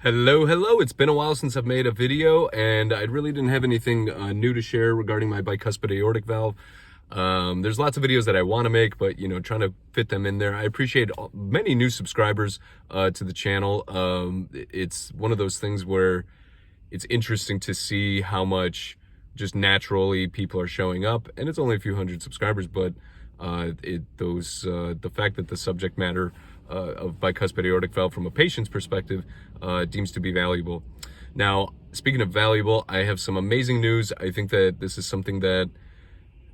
Hello. It's been a while since I've made a video, and I really didn't have anything new to share regarding my bicuspid aortic valve. There's lots of videos that I want to make, but trying to fit them in there. I appreciate many new subscribers to the channel. It's one of those things where it's interesting to see how much just naturally people are showing up, and it's only a few hundred subscribers, but the fact that the subject matter of bicuspid aortic valve from a patient's perspective deems to be valuable. Now, speaking of valuable, I have some amazing news. I think that this is something that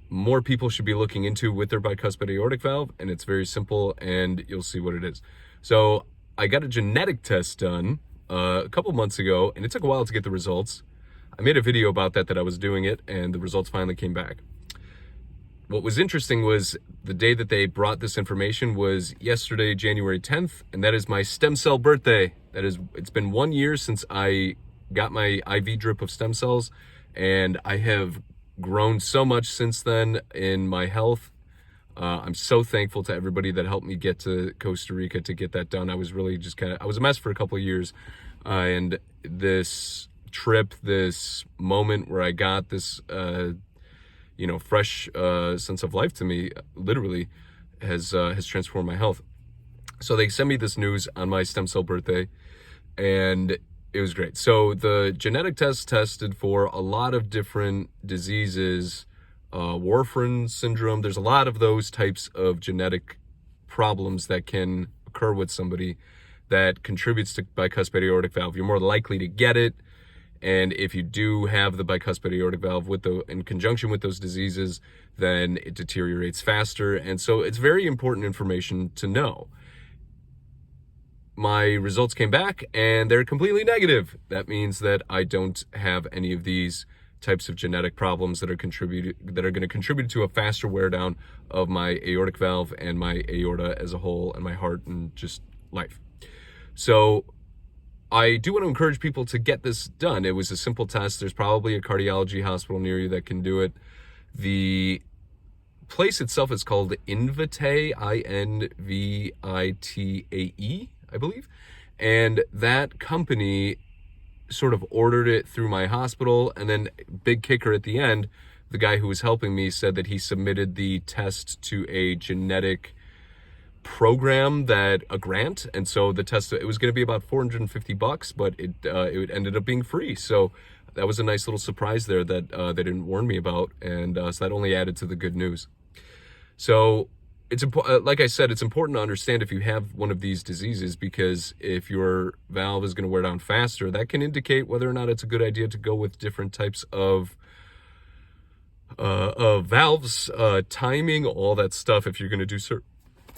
more people should be looking into with their bicuspid aortic valve, and it's very simple, and you'll see what it is. So I got a genetic test done a couple months ago, and it took a while to get the results. I made a video about that I was doing it, and the results finally came back. What was interesting was the day that they brought this information was yesterday, January 10th, and that is my stem cell birthday. It's been 1 year since I got my IV drip of stem cells, and I have grown so much since then in my health. I'm so thankful to everybody that helped me get to Costa Rica to get that done. I was really just I was a mess for a couple of years, and this trip, this moment where I got this fresh sense of life to me, literally has transformed my health. So they sent me this news on my stem cell birthday, and it was great. So the genetic test tested for a lot of different diseases, Warfarin syndrome. There's a lot of those types of genetic problems that can occur with somebody that contributes to bicuspid aortic valve. You're more likely to get it. And if you do have the bicuspid aortic valve in conjunction with those diseases, then it deteriorates faster. And so it's very important information to know. My results came back and they're completely negative. That means that I don't have any of these types of genetic problems that are going to contribute to a faster wear down of my aortic valve and my aorta as a whole, and my heart and just life. So I do want to encourage people to get this done. It was a simple test. There's probably a cardiology hospital near you that can do it. The place itself is called Invitae, Invitae, I believe. And that company sort of ordered it through my hospital. And then, big kicker at the end, the guy who was helping me said that he submitted the test to a genetic program, a grant, and so the test, it was going to be about $450, but it ended up being free. So that was a nice little surprise there that they didn't warn me about, and so that only added to the good news. So it's like I said, it's important to understand if you have one of these diseases, because if your valve is going to wear down faster, that can indicate whether or not it's a good idea to go with different types of valves, timing, all that stuff, if you're going to do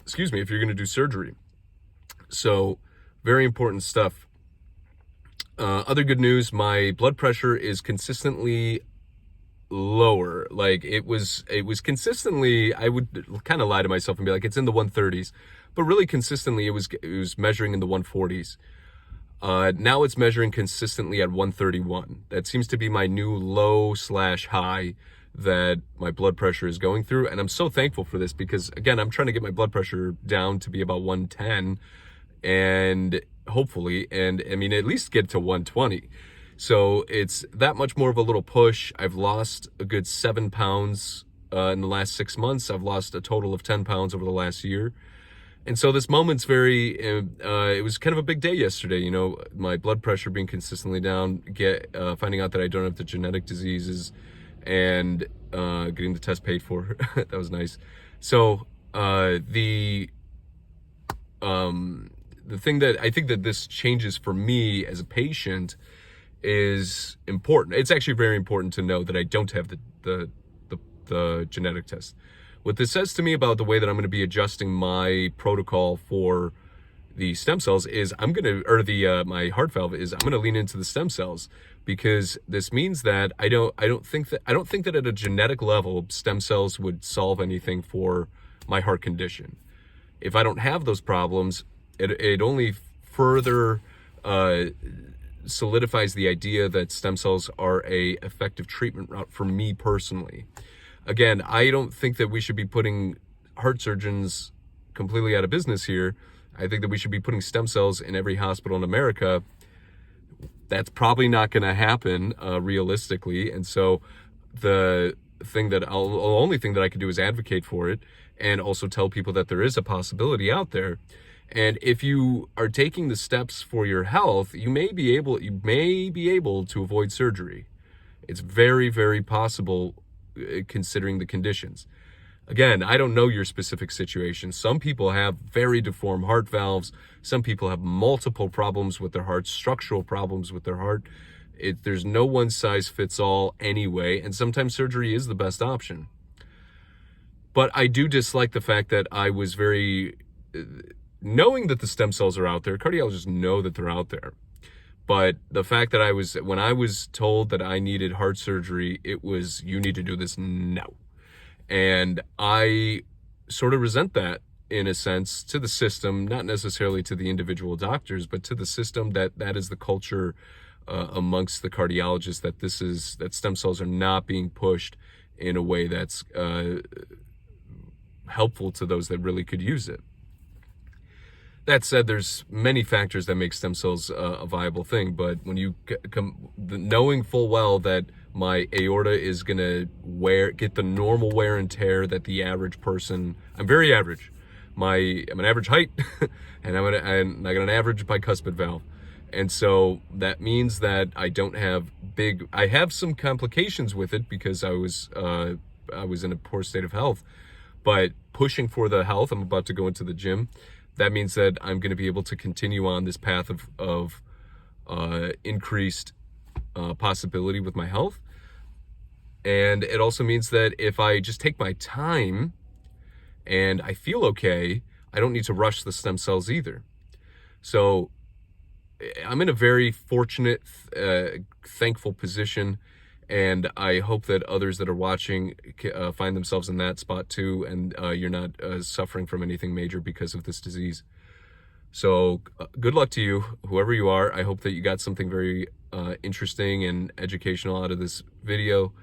if you're going to do surgery. So very important stuff. Other good news, my blood pressure is consistently lower. Like it was consistently, I would kind of lie to myself and be like, it's in the 130s, but really consistently it was measuring in the 140s. Now it's measuring consistently at 131. That seems to be my new low/high that my blood pressure is going through. And I'm so thankful for this, because again, I'm trying to get my blood pressure down to be about 110, and hopefully, and I mean, at least get to 120. So it's that much more of a little push. I've lost a good 7 pounds in the last 6 months. I've lost a total of 10 pounds over the last year. And so this moment's it was kind of a big day yesterday, my blood pressure being consistently down, finding out that I don't have the genetic diseases, and getting the test paid for. That was nice. So the thing that I think that this changes for me as a patient is important. It's actually very important to know that I don't have the genetic test. What this says to me about the way that I'm going to be adjusting my protocol for the stem cells is my heart valve is I'm going to lean into the stem cells, because this means that I don't think that at a genetic level stem cells would solve anything for my heart condition. If I don't have those problems, it only further solidifies the idea that stem cells are a effective treatment route for me personally. Again, I don't think that we should be putting heart surgeons completely out of business here. I think that we should be putting stem cells in every hospital in America That's probably not going to happen realistically. And so the only thing that I can do is advocate for it, and also tell people that there is a possibility out there. And if you are taking the steps for your health, you may be able to avoid surgery. It's very, very possible, considering the conditions. Again, I don't know your specific situation. Some people have very deformed heart valves. Some people have multiple problems with their heart, structural problems with their heart. There's no one size fits all anyway, and sometimes surgery is the best option. But I do dislike the fact that I was knowing that the stem cells are out there. Cardiologists know that they're out there. But the fact that when I was told that I needed heart surgery, it was, you need to do this now. And I sort of resent that, in a sense, to the system, not necessarily to the individual doctors, but to the system, that is the culture amongst the cardiologists, that stem cells are not being pushed in a way that's helpful to those that really could use it. That said, there's many factors that make stem cells a viable thing, but when you knowing full well that my aorta is gonna get the normal wear and tear that the average person, I'm very average. I'm an average height, and I got an average bicuspid valve, and so that means that I have some complications with it because I was in a poor state of health, but pushing for the health, I'm about to go into the gym. That means that I'm going to be able to continue on this path of increased possibility with my health. And it also means that if I just take my time and I feel okay, I don't need to rush the stem cells either. So I'm in a very fortunate, thankful position, and I hope that others that are watching find themselves in that spot too, and you're not suffering from anything major because of this disease. So good luck to you, whoever you are. I hope that you got something very interesting and educational out of this video.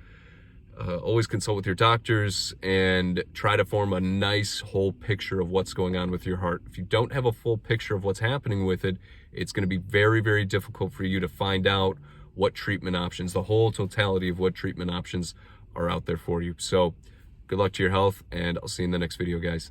Always consult with your doctors and try to form a nice whole picture of what's going on with your heart. If you don't have a full picture of what's happening with it, it's going to be very, very difficult for you to find out what treatment options, the whole totality of what treatment options are out there for you. So good luck to your health, and I'll see you in the next video, guys.